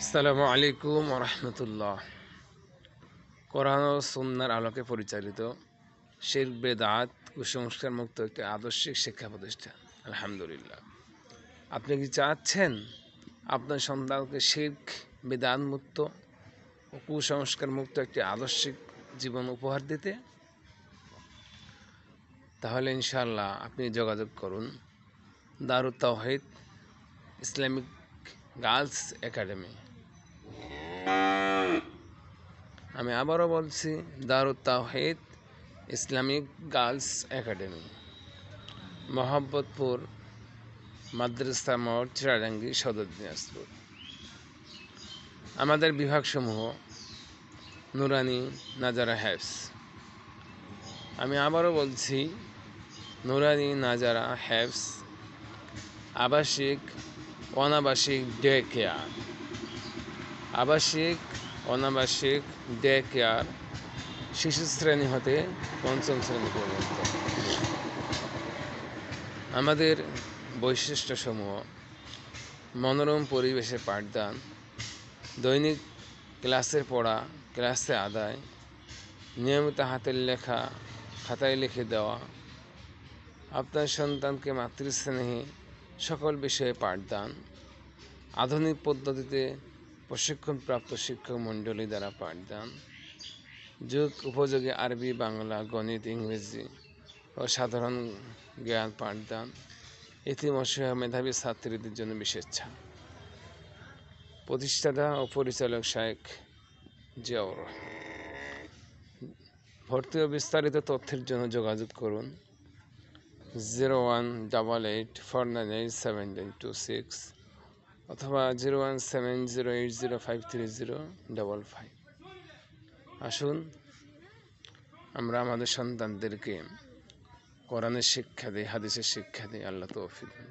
আসসালামু আলাইকুম রহমতুল্লাহ। কোরআন ও সুন্নাহর আলোকে পরিচালিত শিরক বেদাত কুসংস্কার মুক্ত একটি আদর্শিক শিক্ষা প্রতিষ্ঠান। আলহামদুলিল্লাহ। আপনি কি চাচ্ছেন আপনার সন্তানকে শিরক বেদাত মুক্ত ও কুসংস্কার মুক্ত একটি আদর্শিক জীবন উপহার দিতে? তাহলে ইনশাআল্লাহ আপনি যোগাযোগ করুন দারুত তাওহীদ ইসলামিক গার্লস একাডেমি। আমি আবারও বলছি, দারুত তাওহীদ ইসলামিক গার্লস একাডেমি, মোহাম্মদপুর মাদ্রাসা মোড়, চিরাডাঙ্গি, সদর দিনাজপুর। আমাদের বিভাগসমূহ: নুরানি, নাজারা, হ্যাফস। আমি আবারও বলছি, নুরানি, নাজারা, হ্যাফস, আবাসিক, অনাবাসিক ডে কেয়ার, আবাসিক, অনাবাসিক ডে কেয়ার, শিশু শ্রেণী হতে পঞ্চম শ্রেণী পর্যন্ত। আমাদের বৈশিষ্ট্যসমূহ: মনোরম পরিবেশে পাঠদান, দৈনিক ক্লাসের পড়া ক্লাসে আদায়, নিয়মিত হাতের লেখা খাতায় লিখে দেওয়া, আপনার সন্তানকে মাতৃস্নেহে সকল বিষয়ে পাঠদান, আধুনিক পদ্ধতিতে প্রশিক্ষণপ্রাপ্ত শিক্ষক মণ্ডলী দ্বারা পাঠদান, যুগ উপযোগী আরবি, বাংলা, গণিত, ইংরেজি ও সাধারণ জ্ঞান পাঠদান, এতিম অসহায় মেধাবী ছাত্রীদের জন্য বিশেষ ছাড়। প্রতিষ্ঠাতা ও পরিচালক শাইখ জিয়াউর রহমান। ভর্তি ও বিস্তারিত তথ্যের জন্য যোগাযোগ করুন 0188498726 অথবা 017080530555। আসুন আমরা আমাদের সন্তানদেরকে কোরআনের শিক্ষা দিই, হাদিসের শিক্ষা দিই। আল্লাহ তৌফিক দিন।